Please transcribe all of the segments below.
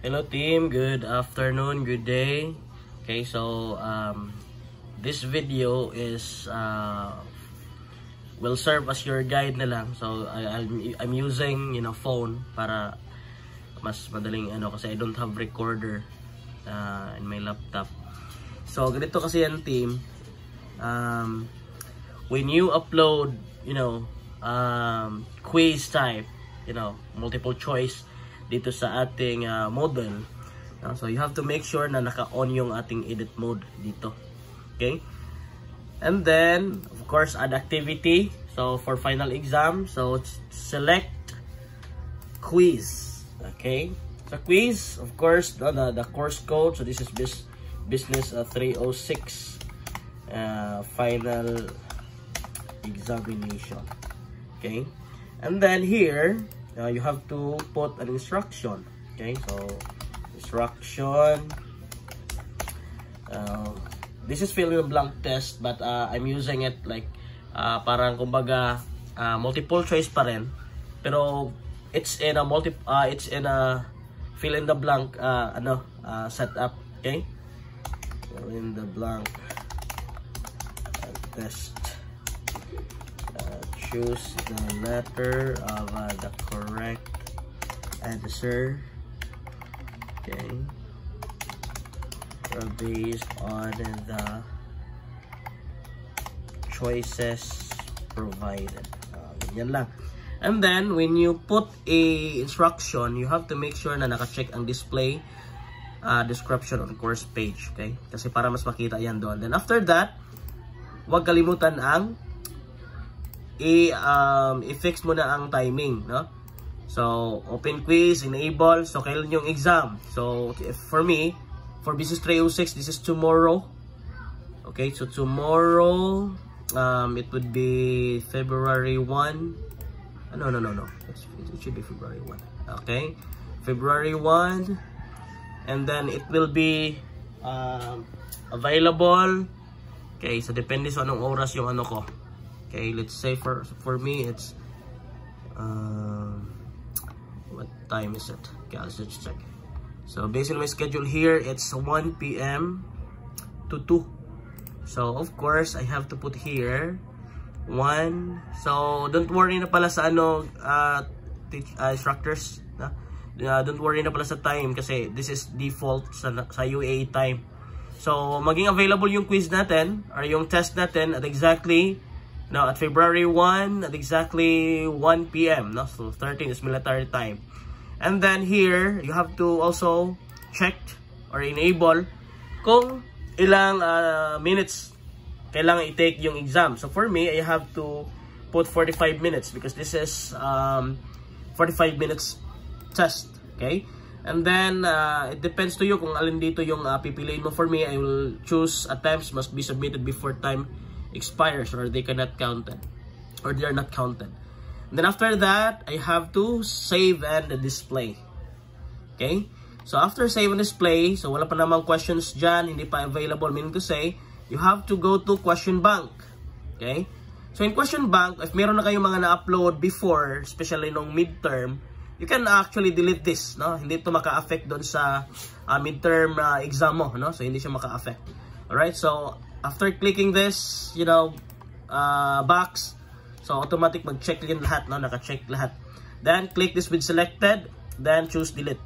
Hello team, good afternoon, good day. Okay, so this video is will serve as your guide na lang. So I'm using phone para mas madaling kasi I don't have recorder in my laptop. So ganito kasi yan team. When you upload quiz type, multiple choice dito sa ating model, so you have to make sure na naka-on yung ating edit mode dito. Okay, and then of course add activity. So for final exam, so select quiz. Okay, so quiz, of course the course code. So this is business 306 final examination. Okay, and then here you have to put an instruction. Okay, so instruction, this is fill in the blank test, but I'm using it like parang kumbaga multiple choice pa rin, pero it's in a fill in the blank setup. Okay, fill in the blank test. Choose the letter of the correct answer. Okay, based on the choices provided. Yan lang. And then when you put a instruction, you have to make sure na naka-check ang display description on course page. Okay, kasi para mas makita yan doon. Then after that, huwag kalimutan ang i-fix mo na ang timing, no? So open quiz, enable. So kailan yung exam? So for me, for business 306, this is tomorrow. Okay, so tomorrow it would be February 1. No, it should be February 1. Okay, February 1, and then it will be available. Okay, so depende sa anong oras yung ko. Okay, let's say for me it's what time is it? Okay, let's just check. So based on my schedule here, it's 1 p.m. to 2. So of course I have to put here 1. So don't worry na pala sa instructors, don't worry na pala sa time kasi this is default sa UAE time. So maging available yung quiz natin or yung test natin at exactly at February 1 at exactly 1 p.m. No? So 13 is military time. And then here, you have to also check or enable kung ilang minutes kailangan i-take yung exam. So for me, I have to put 45 minutes because this is 45 minutes test. Okay? And then, it depends to you kung alin dito yung pipiliin mo. For me, I will choose attempts must be submitted before time expires or they cannot count it, or they are not counted. And then after that, I have to save and display. Okay, so after save and display, so wala pa namang questions dyan, hindi pa available, meaning to say you have to go to question bank. Okay, so in question bank, if meron na kayong mga na-upload before, especially nung midterm, you can actually delete this, no? Hindi ito maka-affect doon sa midterm exam mo, no? So hindi siya maka-affect. Alright, so after clicking this, box, so automatic mag-check yun lahat, no? Naka-check lahat. Then click this with selected, then choose delete.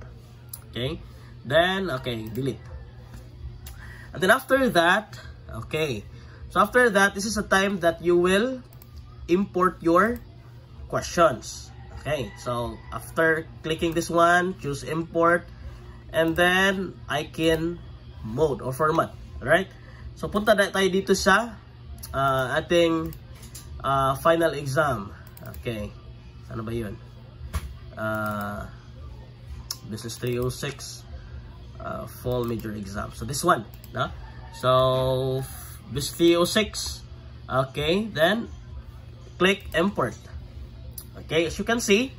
Okay, then delete. And then after that, so after that, this is a time that you will import your questions. Okay, so after clicking this one, choose import, and then icon mode or format. Alright, so punta na tayo dito sa ating final exam. Okay, ano ba yun? Business 306 fall major exam. So this one, no? So Business 306. Okay, then click import. Okay, as you can see,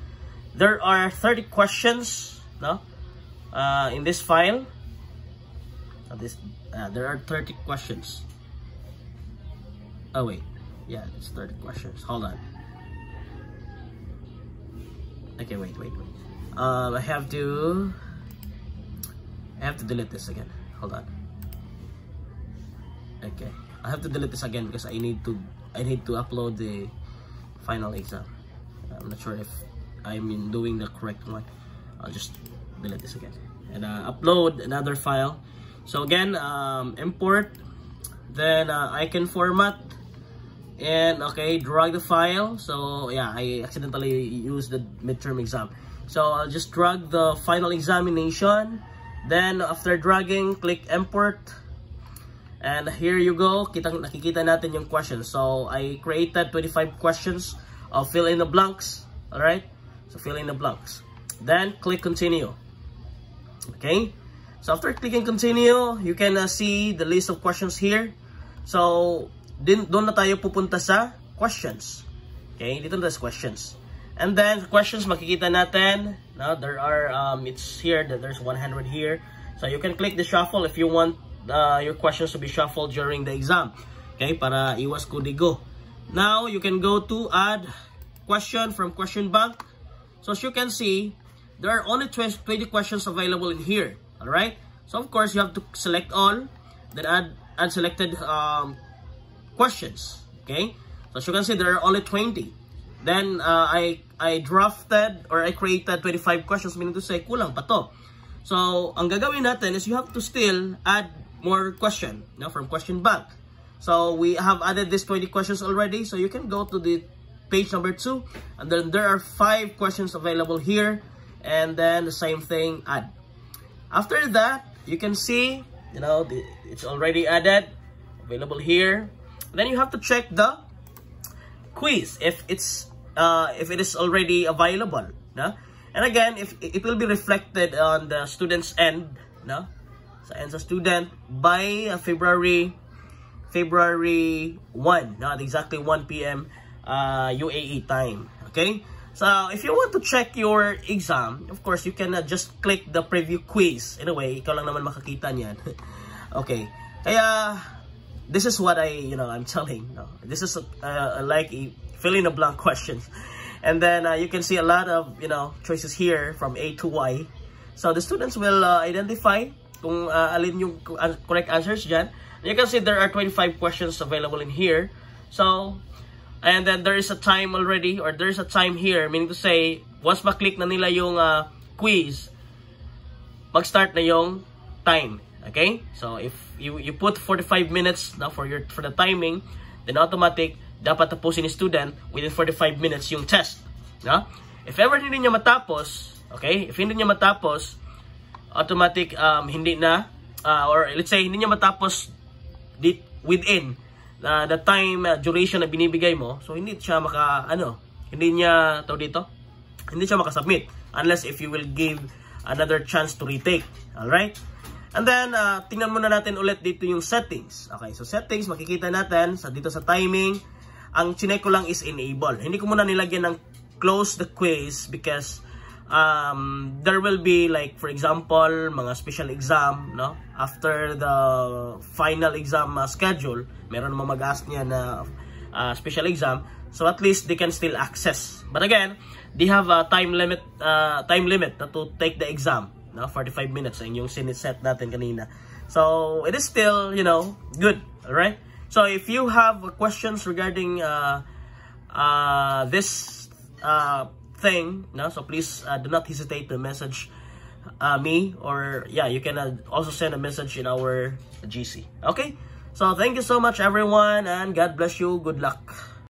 there are 30 questions, no? In this file. There are 30 questions. Oh wait, yeah, it's 30 questions. Hold on. Okay, wait. I have to I have to delete this again. Hold on. Okay, I have to delete this again because I need to upload the final exam. I'm not sure if I'm doing the correct one. I'll just delete this again and upload another file. So again, import, then I can format, and okay, drag the file. So yeah, I accidentally used the midterm exam. So I'll just drag the final examination. Then after dragging, click import. And here you go, nakikita natin yung questions. So I created 25 questions. Fill in the blanks. Alright? So fill in the blanks. Then click continue. Okay? So after clicking continue, you can see the list of questions here. So doon na tayo pupunta sa questions. Okay? Dito na sa questions. And then questions, makikita natin. Now there are, it's here that there's 100 here. So you can click the shuffle if you want your questions to be shuffled during the exam. Okay, para iwas kudigo. Now you can go to add question from question bank. So as you can see, there are only 20 questions available in here. Alright, so of course you have to select all, then add unselected questions. Okay, so as you can see, there are only 20. Then I drafted or I created 25 questions, meaning to say kulang pa to. So ang gagawin natin is you have to still add more question, from question bank. So we have added this 20 questions already. So you can go to the page number 2, and then there are 5 questions available here, and then the same thing, add. After that, you can see, it's already added, available here. Then you have to check the quiz if it is already available. No? And again, if it will be reflected on the student's end, no? So ends a student by February 1, not exactly 1 p.m. UAE time. Okay, so if you want to check your exam, of course you can just click the preview quiz. Anyway, ikaw lang naman makakita niyan. Okay, kaya this is what I'm telling. No? This is like fill in the blank questions, and then you can see a lot of choices here from A to Y. So the students will identify kung alin yung correct answers dyan. You can see there are 25 questions available in here. So, and then there is a time already, or there is a time here, meaning to say, once maklik na nila yung quiz, mag-start na yung time. Okay? So, if you put 45 minutes now for the timing, then automatic, dapat tapusin ni student within 45 minutes yung test. No? If ever hindi niya matapos, okay? If hindi niya matapos, automatic hindi na or let's say hindi niya matapos within the time duration na binibigay mo, so hindi siya hindi niya makasubmit unless if you will give another chance to retake. Alright, and then tingnan muna natin ulit dito yung settings. Okay, so settings, makikita natin dito sa timing, ang chinek ko lang is enable. Hindi ko muna nilagyan ng close the quiz because there will be, like for example, mga special exam, no? After the final exam schedule, meron naman mag-ask niya na special exam, so at least they can still access. But again, they have a time limit to take the exam, no? 45 minutes yung siniset natin kanina. So it is still, good. Alright, so if you have questions regarding this thing, no? So please do not hesitate to message me, or you can also send a message in our GC. Okay, so thank you so much everyone, and God bless you. Good luck.